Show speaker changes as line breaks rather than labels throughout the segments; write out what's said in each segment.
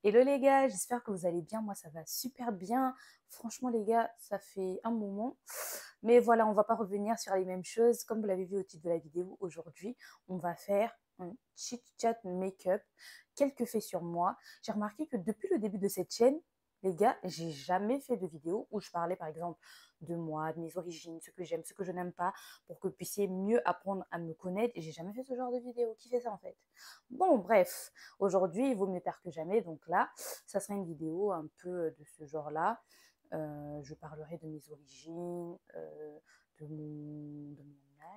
Hello les gars, j'espère que vous allez bien. Moi, ça va super bien. Franchement, les gars, ça fait un moment. Mais voilà, on va pas revenir sur les mêmes choses. Comme vous l'avez vu au titre de la vidéo, aujourd'hui, on va faire un chit-chat make-up. Quelques faits sur moi. J'ai remarqué que depuis le début de cette chaîne, les gars, j'ai jamais fait de vidéo où je parlais par exemple de moi, de mes origines, ce que j'aime, ce que je n'aime pas, pour que vous puissiez mieux apprendre à me connaître. Et j'ai jamais fait ce genre de vidéo. Qui fait ça en fait? Bon, bref. Aujourd'hui, il vaut mieux tard que jamais. Donc là, ça sera une vidéo un peu de ce genre-là. Je parlerai de mes origines, de mon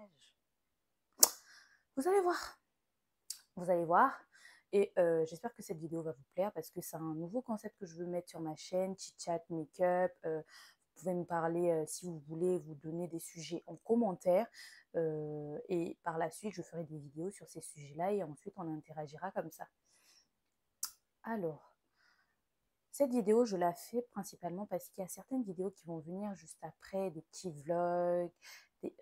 âge. Vous allez voir. Vous allez voir. Et j'espère que cette vidéo va vous plaire parce que c'est un nouveau concept que je veux mettre sur ma chaîne, Chit Chat Makeup. Vous pouvez me parler si vous voulez, vous donner des sujets en commentaire. Et par la suite, je ferai des vidéos sur ces sujets-là et ensuite on interagira comme ça. Alors, cette vidéo, je la fais principalement parce qu'il y a certaines vidéos qui vont venir juste après, des petits vlogs, des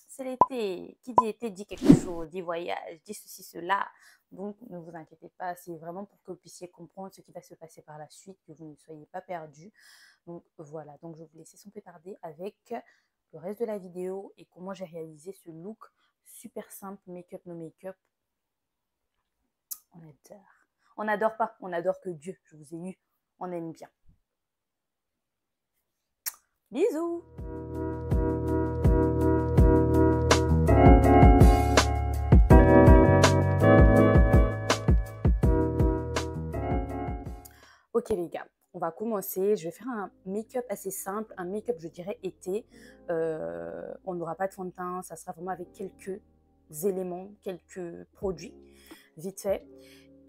c'est l'été, qui dit été dit quelque chose, dit voyage, dit ceci, cela. Donc, ne vous inquiétez pas, c'est vraiment pour que vous puissiez comprendre ce qui va se passer par la suite, que vous ne soyez pas perdus. Donc, voilà, donc je vais vous laisser sans plus tarder avec le reste de la vidéo et comment j'ai réalisé ce look super simple, make-up, no make-up. On adore. On n'adore pas, on adore que Dieu, je vous ai eu, on aime bien. Bisous. Ok les gars, on va commencer. Je vais faire un make-up assez simple, un make-up je dirais été. On n'aura pas de fond de teint, ça sera vraiment avec quelques éléments, quelques produits, vite fait.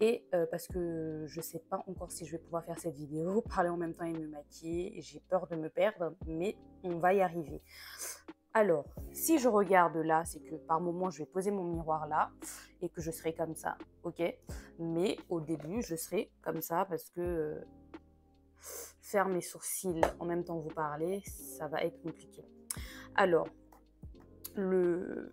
Et parce que je ne sais pas encore si je vais pouvoir faire cette vidéo, parler en même temps et me maquiller. J'ai peur de me perdre, mais on va y arriver. Alors, si je regarde là, c'est que par moment, je vais poser mon miroir là et que je serai comme ça, ok? Mais au début, je serai comme ça parce que faire mes sourcils en même temps que vous parlez, ça va être compliqué. Alors, le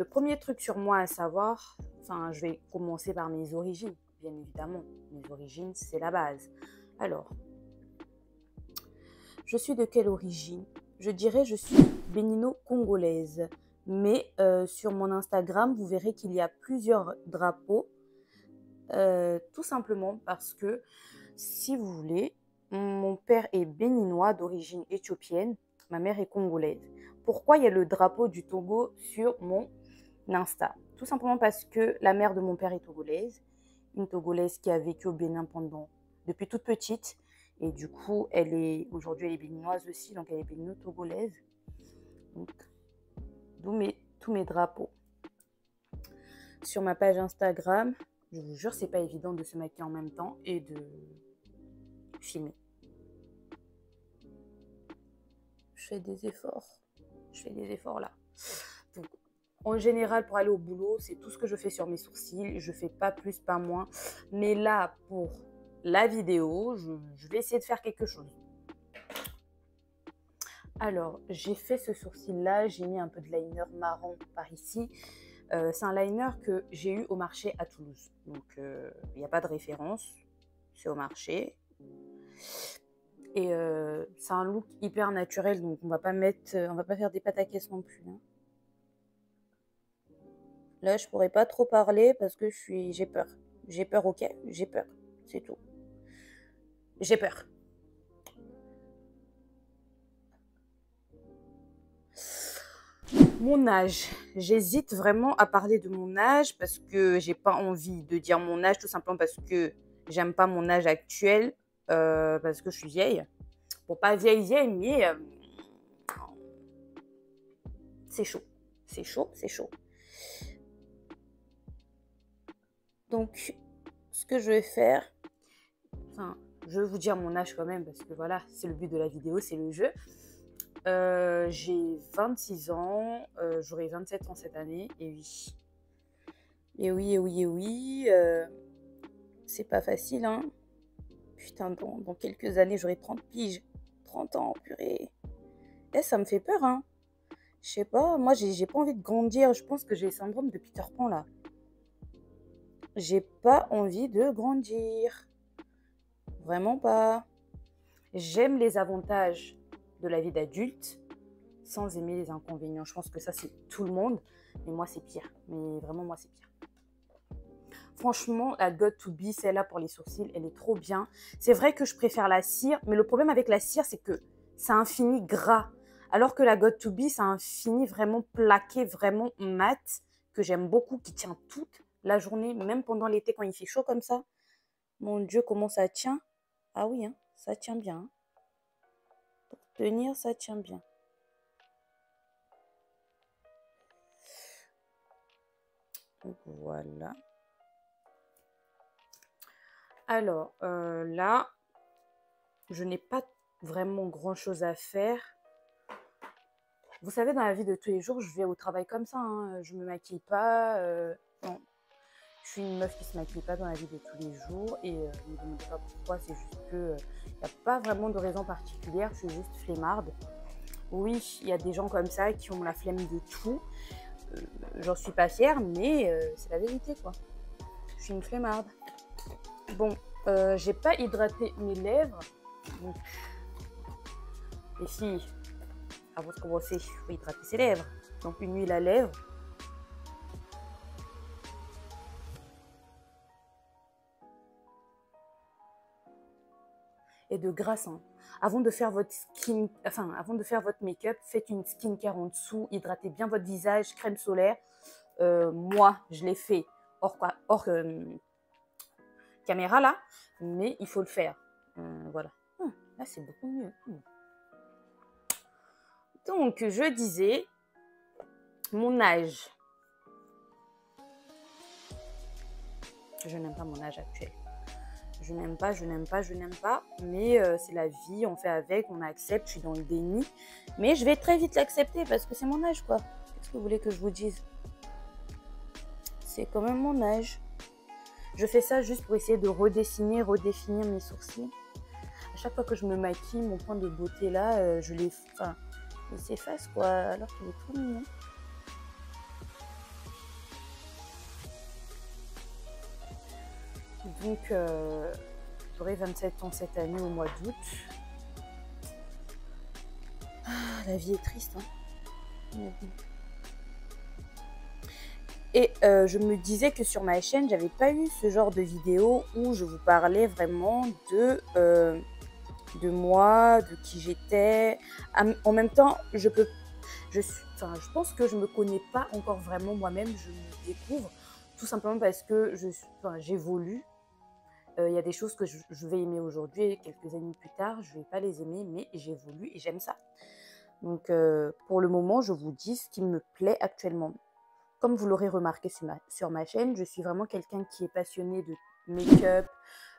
premier truc sur moi à savoir, enfin, je vais commencer par mes origines, bien évidemment. Mes origines, c'est la base. Alors, je suis de quelle origine? Je dirais je suis bénino-congolaise. Mais sur mon Instagram, vous verrez qu'il y a plusieurs drapeaux. Tout simplement parce que, si vous voulez, mon père est béninois d'origine éthiopienne. Ma mère est congolaise. Pourquoi il y a le drapeau du Togo sur mon Insta? Tout simplement parce que la mère de mon père est togolaise. Une togolaise qui a vécu au Bénin depuis toute petite. Et du coup, aujourd'hui, elle est béninoise aussi, donc elle est bénino-togolaise. Donc, d'où tous mes drapeaux. Sur ma page Instagram, je vous jure, c'est pas évident de se maquiller en même temps et de filmer. Je fais des efforts. Je fais des efforts là. Donc, en général, pour aller au boulot, c'est tout ce que je fais sur mes sourcils. Je fais pas plus, pas moins. Mais là, pour la vidéo, je vais essayer de faire quelque chose. Alors, j'ai fait ce sourcil-là. J'ai mis un peu de liner marron par ici. C'est un liner que j'ai eu au marché à Toulouse. Donc, il n'y a pas de référence. C'est au marché. Et c'est un look hyper naturel. Donc, on va pas faire des pâtes à caisse non plus. Hein. Là, je pourrais pas trop parler parce que j'ai peur. J'ai peur, ok? J'ai peur. C'est tout. J'ai peur. Mon âge. J'hésite vraiment à parler de mon âge parce que j'ai pas envie de dire mon âge tout simplement parce que j'aime pas mon âge actuel parce que je suis vieille. Bon, pas vieille, mais c'est chaud. C'est chaud, c'est chaud. Donc, ce que je vais faire, enfin, je vais vous dire mon âge quand même parce que voilà, c'est le but de la vidéo, c'est le jeu. J'ai 26 ans, j'aurai 27 ans cette année, et oui. Et oui, et oui, et oui, c'est pas facile, hein. Putain, dans quelques années, j'aurai 30 piges. 30 ans, purée. Eh, ça me fait peur, hein. Je sais pas, moi, j'ai pas envie de grandir. Je pense que j'ai le syndrome de Peter Pan, là. j'ai pas envie de grandir. Vraiment pas. J'aime les avantages de la vie d'adulte sans aimer les inconvénients. Je pense que ça, c'est tout le monde. Mais moi, c'est pire. Mais vraiment, moi, c'est pire. Franchement, la Got2b, celle-là pour les sourcils, elle est trop bien. C'est vrai que je préfère la cire, mais le problème avec la cire, c'est que ça a un fini gras. Alors que la Got2b, ça a un fini vraiment plaqué, vraiment mat, que j'aime beaucoup, qui tient toute la journée, même pendant l'été quand il fait chaud comme ça. Mon Dieu, comment ça tient. Ah oui, hein, ça tient bien. Hein. Pour tenir, ça tient bien. Donc voilà. Alors là, je n'ai pas vraiment grand-chose à faire. Vous savez, dans la vie de tous les jours, je vais au travail comme ça. Hein. Je ne me maquille pas. Non, je suis une meuf qui ne se maquille pas dans la vie de tous les jours. Et ne me demandez pas pourquoi, c'est juste que il n'y a pas vraiment de raison particulière. Je suis juste flemmarde. Oui, il y a des gens comme ça qui ont la flemme de tout. J'en suis pas fière, mais c'est la vérité, quoi. Je suis une flemmarde. Bon, j'ai pas hydraté mes lèvres. Donc, les filles, avant de commencer, il faut hydrater ses lèvres. Donc, une huile à lèvres. Et de grâce, hein. Avant de faire votre avant de faire votre make-up, faites une skincare en dessous, hydratez bien votre visage, crème solaire. Moi, je l'ai fait hors caméra là, mais il faut le faire. Voilà. Là, c'est beaucoup mieux. Donc, je disais, mon âge. Je n'aime pas mon âge actuel. Je n'aime pas, mais c'est la vie, on fait avec, on accepte, je suis dans le déni. Mais je vais très vite l'accepter parce que c'est mon âge, quoi. Qu'est-ce que vous voulez que je vous dise? C'est quand même mon âge. Je fais ça juste pour essayer de redéfinir mes sourcils. À chaque fois que je me maquille, mon point de beauté là, il s'efface, quoi, alors qu'il est trop mignon. Donc, j'aurai 27 ans cette année au mois d'août. Ah, la vie est triste, hein. Et je me disais que sur ma chaîne, j'avais pas eu ce genre de vidéo où je vous parlais vraiment de moi, de qui j'étais. En même temps, je pense que je me connais pas encore vraiment moi-même. Je me découvre tout simplement parce que j'évolue. Il y a des choses que je vais aimer aujourd'hui et quelques années plus tard, je ne vais pas les aimer, mais j'évolue et j'aime ça. Donc, pour le moment, je vous dis ce qui me plaît actuellement. Comme vous l'aurez remarqué sur ma chaîne, je suis vraiment quelqu'un qui est passionné de make-up,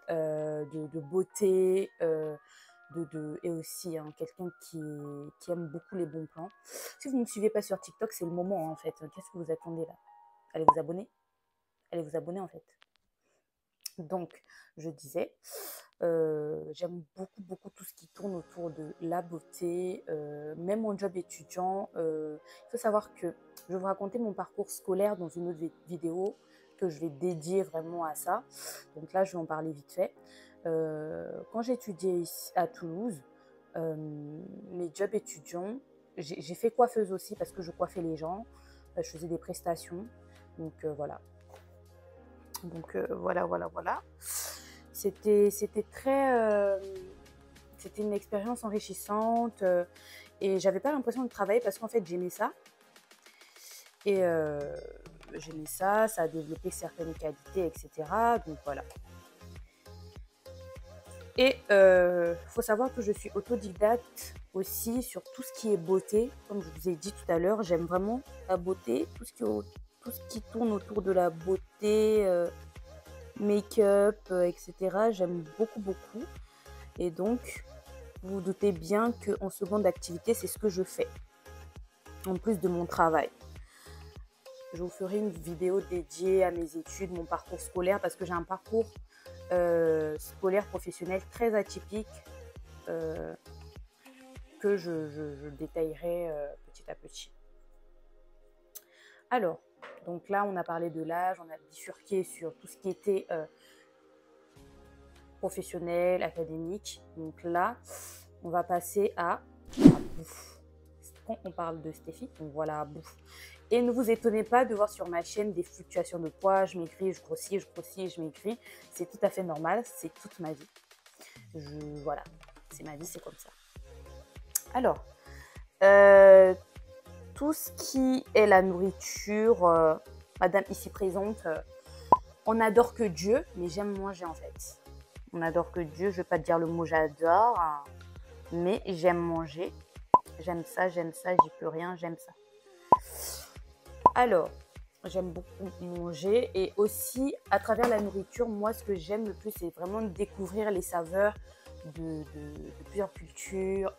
de beauté, et aussi quelqu'un qui aime beaucoup les bons plans. Si vous ne me suivez pas sur TikTok, c'est le moment en fait. Qu'est-ce que vous attendez là? Allez vous abonner. Allez vous abonner en fait. Donc, je disais, j'aime beaucoup tout ce qui tourne autour de la beauté, même mon job étudiant. Il faut savoir que je vais vous raconter mon parcours scolaire dans une autre vidéo que je vais dédier vraiment à ça. Donc là, je vais en parler vite fait. Quand j'étudiais ici à Toulouse, mes jobs étudiants, j'ai fait coiffeuse aussi parce que je coiffais les gens. Je faisais des prestations. Donc voilà. Donc voilà. C'était une expérience enrichissante et j'avais pas l'impression de travailler parce qu'en fait j'aimais ça. Et j'aimais ça, ça a développé certaines qualités, etc. Donc voilà. Et faut savoir que je suis autodidacte aussi sur tout ce qui est beauté. Comme je vous ai dit tout à l'heure, j'aime vraiment la beauté, tout ce qui tourne autour de la beauté, make-up, etc. J'aime beaucoup. Et donc, vous vous doutez bien qu'en seconde activité, c'est ce que je fais, en plus de mon travail. Je vous ferai une vidéo dédiée à mes études, mon parcours scolaire, parce que j'ai un parcours scolaire professionnel très atypique que je détaillerai petit à petit. Alors, Donc là, on a parlé de l'âge, on a bifurqué sur tout ce qui était professionnel, académique. Donc là, on va passer à bouffe. Quand on parle de Steffi, donc voilà, bouffe. Et ne vous étonnez pas de voir sur ma chaîne des fluctuations de poids. Je maigris, je grossis, je maigris. C'est tout à fait normal, c'est toute ma vie. Voilà, c'est ma vie, c'est comme ça. Alors, tout ce qui est la nourriture, madame ici présente, on n'adore que Dieu, mais j'aime manger en fait. On n'adore que Dieu, je ne vais pas te dire le mot j'adore, hein, mais j'aime manger. J'aime ça, j'y peux rien, j'aime ça. Alors, j'aime beaucoup manger et aussi à travers la nourriture, moi ce que j'aime le plus, c'est vraiment découvrir les saveurs de plusieurs cultures,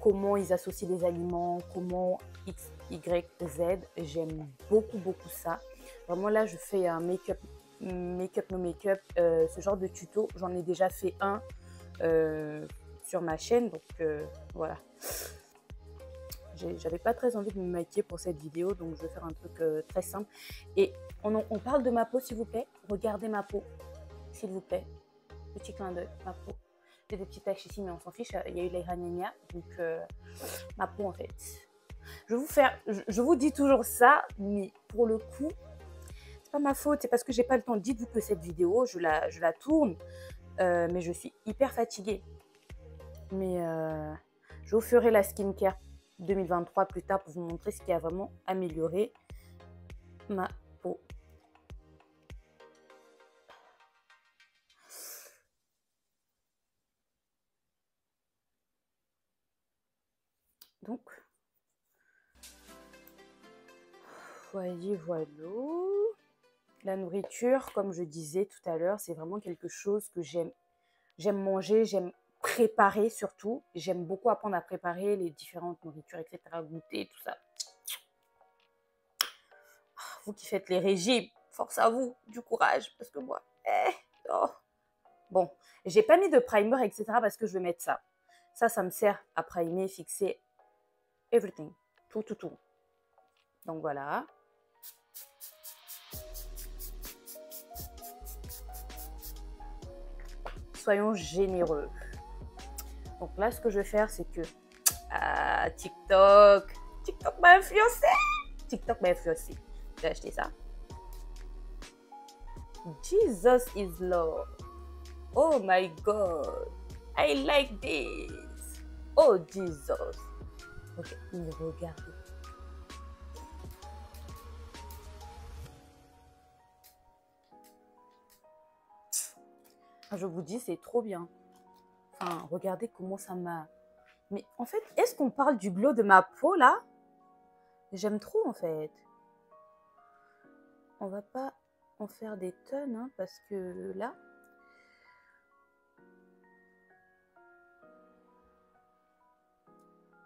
comment ils associent les aliments, comment X, Y, Z. J'aime beaucoup, beaucoup ça. Vraiment là, je fais un make-up, no make-up, ce genre de tuto. J'en ai déjà fait un sur ma chaîne, donc voilà. J'avais pas très envie de me maquiller pour cette vidéo, donc je vais faire un truc très simple. Et on parle de ma peau, s'il vous plaît. Regardez ma peau, s'il vous plaît. Petit clin d'œil, ma peau. J'ai des petites taches ici, mais on s'en fiche. Il y a eu les ragnagnas, donc ma peau en fait. Je vous dis toujours ça, mais pour le coup, c'est pas ma faute, c'est parce que j'ai pas le temps. Dites-vous que cette vidéo, je la tourne, mais je suis hyper fatiguée. Mais je vous ferai la skincare 2023 plus tard pour vous montrer ce qui a vraiment amélioré ma peau. Donc, voyez, voilà. La nourriture, comme je disais tout à l'heure, c'est vraiment quelque chose que j'aime. J'aime manger, j'aime préparer surtout. J'aime beaucoup apprendre à préparer les différentes nourritures, etc. Goûter, tout ça. Vous qui faites les régimes, force à vous, du courage, parce que moi, oh. Bon, j'ai pas mis de primer, etc. parce que je vais mettre ça. Ça me sert à primer, fixer everything, tout. Donc voilà. Soyons généreux. Donc là, ce que je vais faire, c'est que TikTok m'a influencé. J'ai acheté ça. Jesus is Lord. Oh my God. I like this. Oh Jesus. Ok, mais regardez. Je vous dis, c'est trop bien. Enfin, regardez comment ça m'a... Mais en fait, est-ce qu'on parle du glow de ma peau, là? J'aime trop, en fait. On va pas en faire des tonnes, hein, parce que là...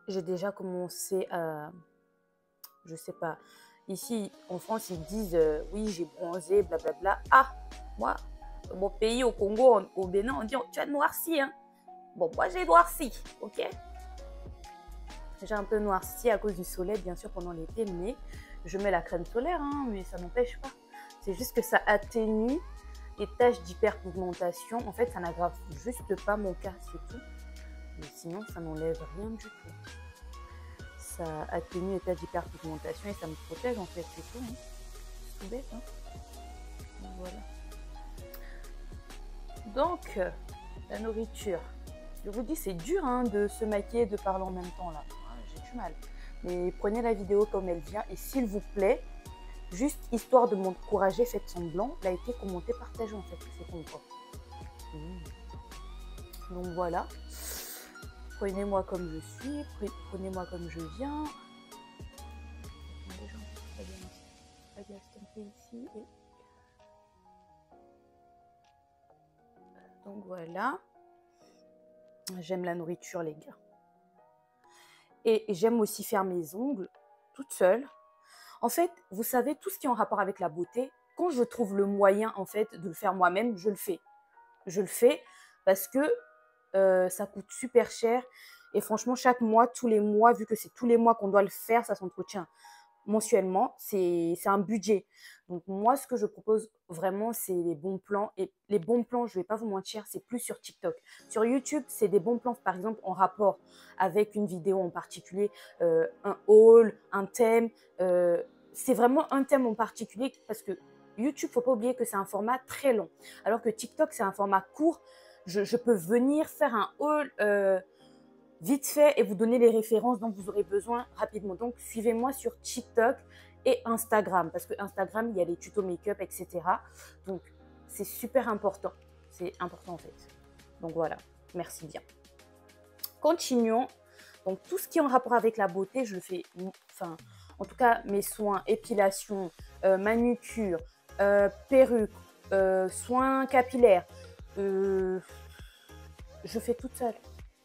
J'ai déjà commencé à... Je sais pas. Ici, en France, ils disent, oui, j'ai bronzé, blablabla. Ah, moi, dans mon pays, au Congo, au Bénin, on dit, tu as noirci, hein. Bon, moi, j'ai noirci, ok? J'ai un peu noirci à cause du soleil, bien sûr, pendant l'été, mais je mets la crème solaire, hein, mais ça n'empêche pas. C'est juste que ça atténue les taches d'hyperpigmentation. En fait, ça n'aggrave juste pas mon cas, c'est tout. Mais sinon, ça n'enlève rien du tout. Ça atténue les taches d'hyperpigmentation et ça me protège, en fait, c'est tout. Hein. C'est tout bête, hein. Donc, voilà. Donc, la nourriture. Je vous dis, c'est dur hein, de se maquiller et de parler en même temps, là. J'ai du mal. Mais prenez la vidéo comme elle vient et s'il vous plaît, juste histoire de m'encourager, faites semblant, likez, commentez, partagez en fait, c'est con quoi. Donc voilà, prenez-moi comme je suis, prenez-moi comme je viens. Ici et... Donc voilà, j'aime la nourriture les gars. Et j'aime aussi faire mes ongles toute seule. En fait, vous savez, tout ce qui est en rapport avec la beauté, quand je trouve le moyen, en fait, de le faire moi-même, je le fais. Je le fais parce que ça coûte super cher. Et franchement, chaque mois, tous les mois, vu que c'est tous les mois qu'on doit le faire, ça s'entretient. mensuellement, c'est un budget. Donc moi, ce que je propose vraiment, c'est les bons plans. Et les bons plans, je ne vais pas vous mentir, c'est plus sur TikTok. Sur YouTube, c'est des bons plans, par exemple, en rapport avec une vidéo en particulier, un haul, un thème. C'est vraiment un thème en particulier parce que YouTube, il ne faut pas oublier que c'est un format très long. Alors que TikTok, c'est un format court. Je peux venir faire un haul vite fait et vous donner les références dont vous aurez besoin rapidement. Donc, suivez-moi sur TikTok et Instagram parce que Instagram, il y a les tutos make-up, etc. Donc, c'est super important. C'est important en fait. Donc, voilà. Merci bien. Continuons. Donc, tout ce qui est en rapport avec la beauté, je le fais, enfin, en tout cas, mes soins, épilation, manucure, perruque, soins capillaires, je fais toute seule.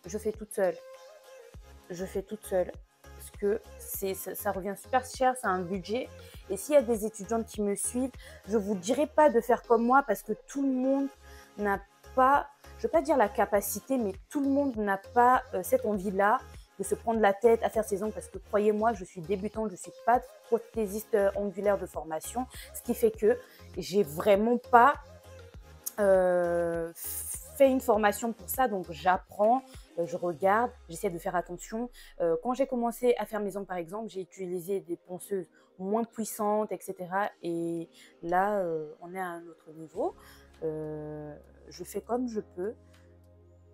Je fais toute seule. Je fais toute seule. Parce que ça revient super cher, c'est un budget. Et s'il y a des étudiantes qui me suivent, je ne vous dirai pas de faire comme moi parce que tout le monde n'a pas, je ne vais pas dire la capacité, mais tout le monde n'a pas cette envie-là de se prendre la tête à faire ses ongles parce que croyez-moi, je suis débutante, je ne suis pas prothésiste angulaire de formation, ce qui fait que j'ai vraiment pas fait une formation pour ça, donc j'apprends, je regarde, j'essaie de faire attention. Quand j'ai commencé à faire mes ongles, par exemple, j'ai utilisé des ponceuses moins puissantes, etc. Et là, on est à un autre niveau. Je fais comme je peux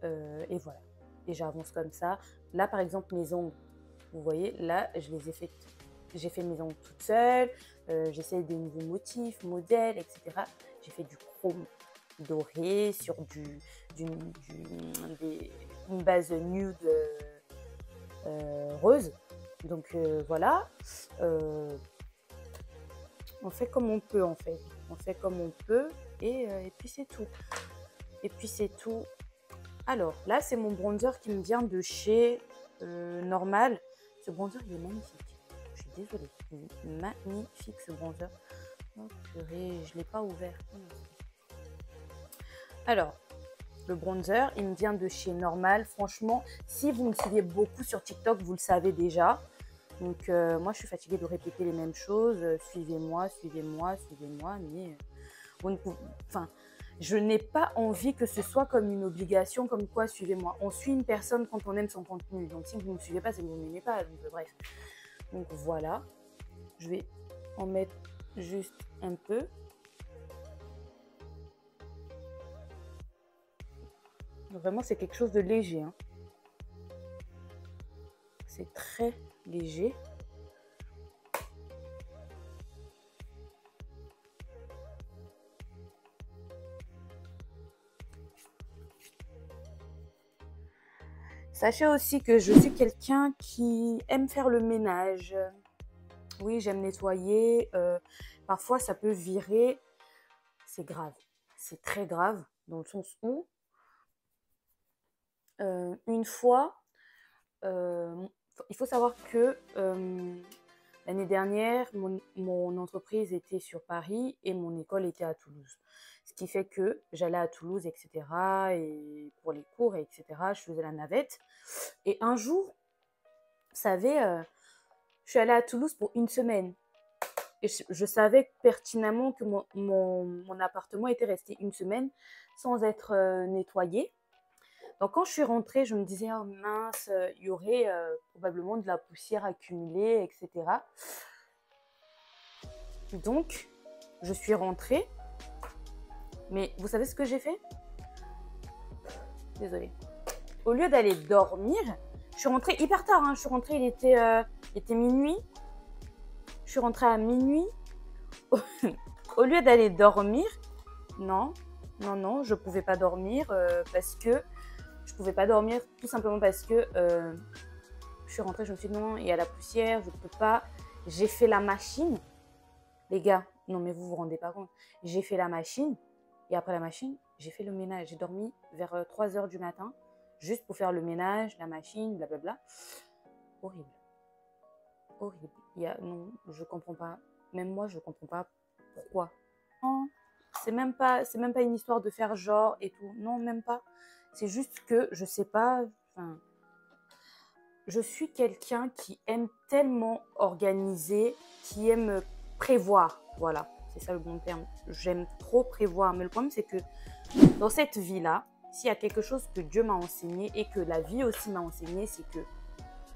et voilà. Et j'avance comme ça. Là, par exemple, mes ongles, vous voyez, là, je les ai fait. J'ai fait mes ongles toute seule. J'essaie des nouveaux motifs, modèles, etc. J'ai fait du chrome doré sur une base nude rose. Donc voilà, on fait comme on peut en fait. On fait comme on peut et puis c'est tout. Et puis c'est tout. Alors là, c'est mon bronzer qui me vient de chez Normal. Ce bronzer, il est magnifique. Je suis désolée. Il est magnifique ce bronzer. Oh purée, je ne l'ai pas ouvert. Alors, le bronzer, il me vient de chez Normal. Franchement, si vous me suivez beaucoup sur TikTok, vous le savez déjà. Donc, moi, je suis fatiguée de répéter les mêmes choses. Suivez-moi, suivez-moi, suivez-moi. Mais, enfin, je n'ai pas envie que ce soit comme une obligation, comme quoi suivez-moi. On suit une personne quand on aime son contenu. Donc, si vous ne me suivez pas, c'est que vous ne m'aimez pas. Donc, bref. Donc, voilà. Je vais en mettre juste un peu. Vraiment, c'est quelque chose de léger. Hein. C'est très léger. Sachez aussi que je suis quelqu'un qui aime faire le ménage. Oui, j'aime nettoyer. Parfois, ça peut virer. C'est grave. C'est très grave dans le sens où, une fois, il faut savoir que l'année dernière, mon entreprise était sur Paris et mon école était à Toulouse. Ce qui fait que j'allais à Toulouse, etc. Et pour les cours, etc., je faisais la navette. Et un jour, vous savez, je suis allée à Toulouse pour une semaine. Et je savais pertinemment que mon appartement était resté une semaine sans être nettoyé. Donc, quand je suis rentrée, je me disais, oh mince, il y aurait probablement de la poussière accumulée, etc. Donc, je suis rentrée. Mais vous savez ce que j'ai fait? Désolée. Au lieu d'aller dormir, je suis rentrée hyper tard. Hein. Je suis rentrée, il était minuit. Je suis rentrée à minuit. Au lieu d'aller dormir, non, non, non, je ne pouvais pas dormir parce que je ne pouvais pas dormir tout simplement parce que je suis rentrée, je me suis dit non, il y a la poussière, je ne peux pas. J'ai fait la machine. Les gars, non mais vous vous rendez pas compte. J'ai fait la machine et après la machine, j'ai fait le ménage. J'ai dormi vers 3 h du matin juste pour faire le ménage, la machine, blablabla. Horrible. Horrible. Non, je comprends pas. Même moi, je comprends pas pourquoi. Non, c'est même pas une histoire de faire genre et tout. Non, même pas. C'est juste que je sais pas. Enfin, je suis quelqu'un qui aime tellement organiser, qui aime prévoir. Voilà, c'est ça le bon terme. J'aime trop prévoir. Mais le problème, c'est que dans cette vie-là, s'il y a quelque chose que Dieu m'a enseigné et que la vie aussi m'a enseigné, c'est que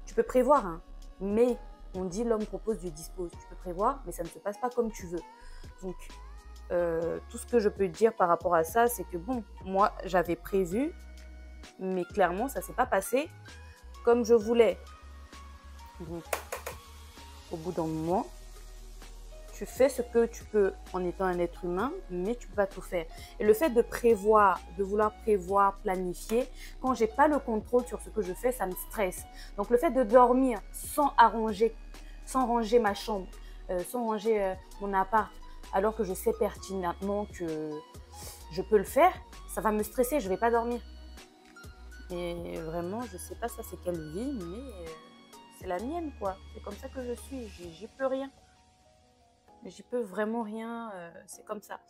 tu peux prévoir, hein, mais on dit l'homme propose, Dieu dispose. Tu peux prévoir, mais ça ne se passe pas comme tu veux. Donc, tout ce que je peux dire par rapport à ça, c'est que bon, moi, j'avais prévu, mais clairement, ça ne s'est pas passé comme je voulais. Donc, au bout d'un moment, tu fais ce que tu peux en étant un être humain, mais tu ne peux pas tout faire. Et le fait de prévoir, de vouloir prévoir, planifier, quand je n'ai pas le contrôle sur ce que je fais, ça me stresse. Donc, le fait de dormir sans ranger ma chambre, sans ranger mon appart, alors que je sais pertinemment que je peux le faire, ça va me stresser, je ne vais pas dormir. Et vraiment, je ne sais pas ça c'est quelle vie, mais c'est la mienne, quoi. C'est comme ça que je suis, j'y peux rien. J'y peux vraiment rien, c'est comme ça.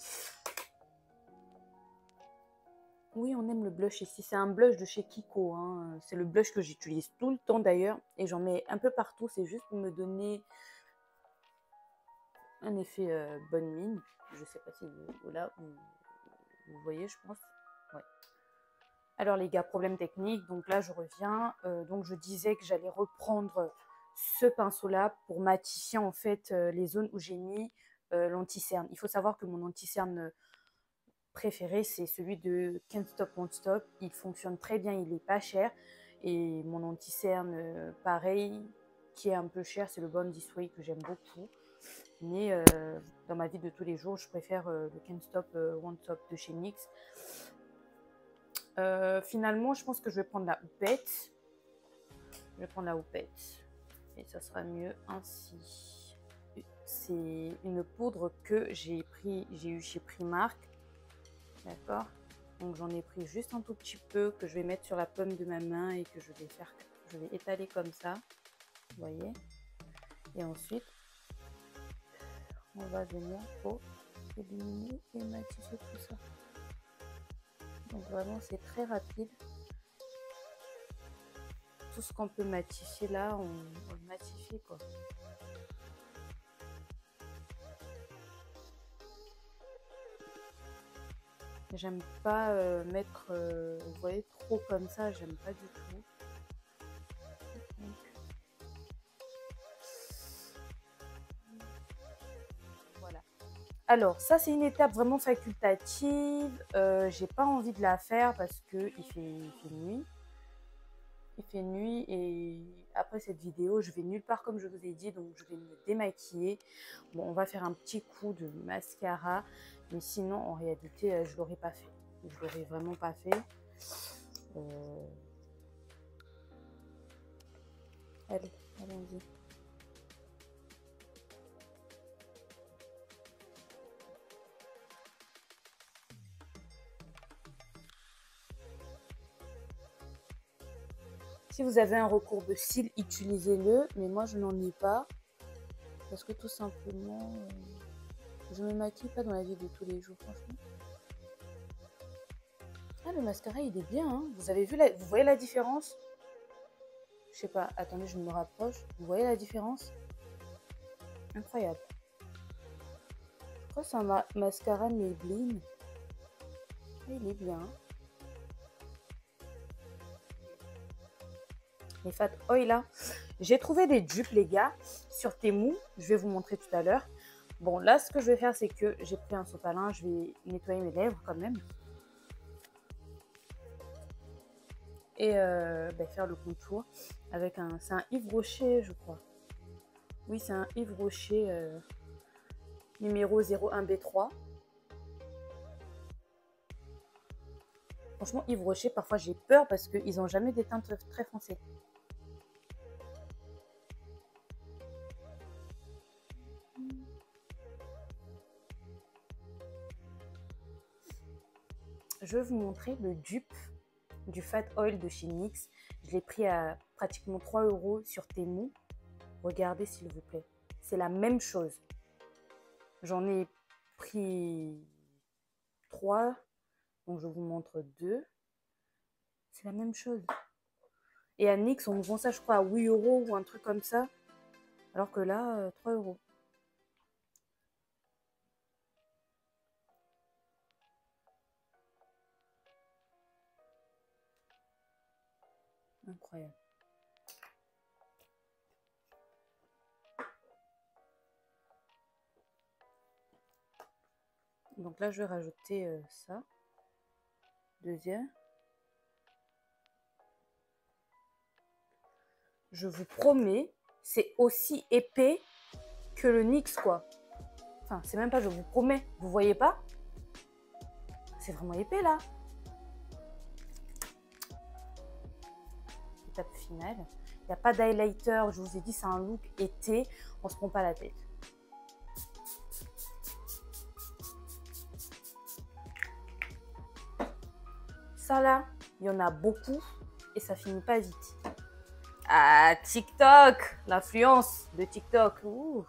Oui, on aime le blush ici. C'est un blush de chez Kiko, hein. C'est le blush que j'utilise tout le temps d'ailleurs. Et j'en mets un peu partout. C'est juste pour me donner un effet bonne mine. Je ne sais pas si vous voyez, je pense. Ouais. Alors les gars, problème technique. Donc là, je reviens. Donc je disais que j'allais reprendre ce pinceau-là pour matifier en fait les zones où j'ai mis l'anti-cerne. Il faut savoir que mon anti-cerne préféré, c'est celui de Can't Stop Won't Stop. Il fonctionne très bien, il est pas cher. Et mon anti-cerne, pareil, qui est un peu cher, c'est le Born This Way que j'aime beaucoup. Mais dans ma vie de tous les jours, je préfère le Can't Stop Won't Stop de chez NYX. Finalement, je pense que je vais prendre la houppette. Je vais prendre la houppette. Et ça sera mieux ainsi. C'est une poudre que j'ai eu chez Primark. D'accord. Donc j'en ai pris juste un tout petit peu que je vais mettre sur la paume de ma main et que je vais étaler comme ça. Vous voyez. Et ensuite, on va venir pour éliminer et matifier tout ça. Donc vraiment c'est très rapide. Tout ce qu'on peut matifier là, on le matifie quoi. J'aime pas mettre, vous voyez, trop comme ça, j'aime pas du tout. Donc, voilà. Alors, ça c'est une étape vraiment facultative. J'ai pas envie de la faire parce que il fait nuit. Il fait nuit et après cette vidéo, je vais nulle part comme je vous ai dit, donc je vais me démaquiller. Bon, on va faire un petit coup de mascara, mais sinon, en réalité, je l'aurais pas fait. Je l'aurais vraiment pas fait. Allez, allons-y. Si vous avez un recourbe-cils, utilisez-le, mais moi je n'en ai pas parce que tout simplement, je me maquille pas dans la vie de tous les jours, franchement. Ah, le mascara il est bien, hein. Vous avez vu vous voyez la différence? Je sais pas, attendez, je me rapproche. Vous voyez la différence? Incroyable. Je crois que c'est un mascara Maybelline. Il est bien. Les Fat Oil là. J'ai trouvé des dupes les gars sur Temu. Je vais vous montrer tout à l'heure. Bon là ce que je vais faire c'est que j'ai pris un sopalin. Je vais nettoyer mes lèvres quand même. Et faire le contour avec c'est un Yves Rocher je crois. Oui c'est un Yves Rocher numéro 01B3. Franchement Yves Rocher parfois j'ai peur parce qu'ils n'ont jamais des teintes très foncées. Je vais vous montrer le dupe du Fat Oil de chez NYX. Je l'ai pris à pratiquement 3 € sur Temu. Regardez s'il vous plaît. C'est la même chose. J'en ai pris 3. Donc je vous montre 2. C'est la même chose. Et à NYX, on nous vend ça, je crois, à 8 € ou un truc comme ça. Alors que là, 3 €. Incroyable. Donc là, je vais rajouter ça. Deuxième. Je vous promets, c'est aussi épais que le NYX, quoi. Enfin, c'est même pas, je vous promets. Vous voyez pas? C'est vraiment épais, là. Étape finale. Il n'y a pas d'highlighter. Je vous ai dit, c'est un look été. On se prend pas la tête. Ça, là, il y en a beaucoup et ça finit pas vite. Ah, TikTok, l'influence de TikTok. Ouh.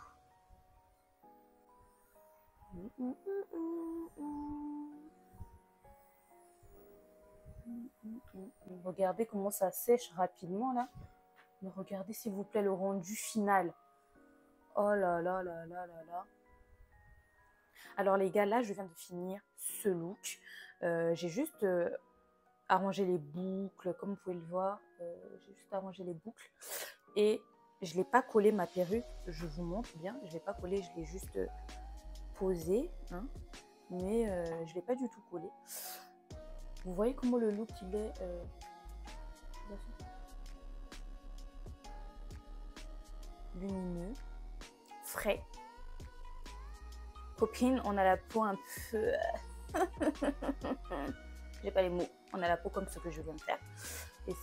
Regardez comment ça sèche rapidement là. Mais regardez s'il vous plaît le rendu final. Oh là là là là là là. Alors les gars, là je viens de finir ce look. J'ai juste arrangé les boucles, comme vous pouvez le voir. J'ai juste arrangé les boucles. Et je ne l'ai pas collé ma perruque. Je vous montre bien. Je ne l'ai pas collé, je l'ai juste posé. Hein. Mais je ne l'ai pas du tout collé. Vous voyez comment le look il est lumineux, frais. Copine, on a la peau un peu... J'ai pas les mots. On a la peau comme ce que je viens de faire. Et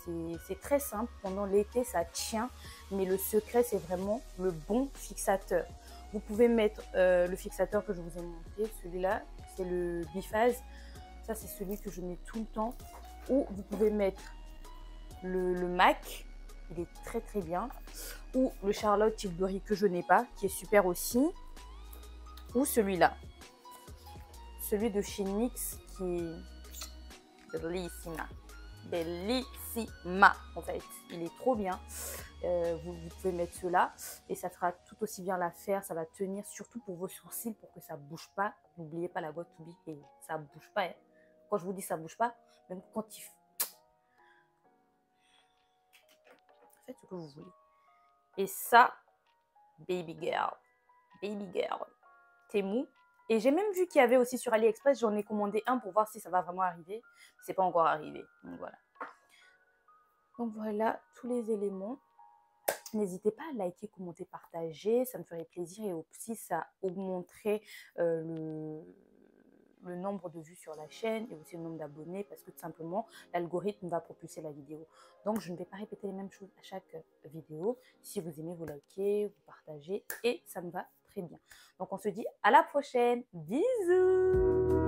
c'est très simple. Pendant l'été, ça tient. Mais le secret, c'est vraiment le bon fixateur. Vous pouvez mettre le fixateur que je vous ai montré. Celui-là, c'est le biphase. Ça, c'est celui que je mets tout le temps. Ou vous pouvez mettre le MAC. Il est très très bien. Ou le Charlotte Tilbury que je n'ai pas, qui est super aussi. Ou celui-là. Celui de chez NYX qui est bellissima. Bellissima en fait. Il est trop bien. Vous pouvez mettre cela et ça fera tout aussi bien l'affaire. Ça va tenir surtout pour vos sourcils pour que ça ne bouge pas. N'oubliez pas la boîte to be et ça ne bouge pas. Hein. Quand je vous dis ça ne bouge pas, même quand il... Faites ce que vous voulez. Et ça, baby girl. Baby girl. Temu. Et j'ai même vu qu'il y avait aussi sur AliExpress, j'en ai commandé un pour voir si ça va vraiment arriver. C'est pas encore arrivé. Donc voilà. Donc voilà tous les éléments. N'hésitez pas à liker, commenter, partager. Ça me ferait plaisir et aussi ça augmenterait le nombre de vues sur la chaîne et aussi le nombre d'abonnés parce que tout simplement l'algorithme va propulser la vidéo. Donc je ne vais pas répéter les mêmes choses à chaque vidéo. Si vous aimez, vous likez, vous partagez et ça me va très bien. Donc on se dit à la prochaine. Bisous.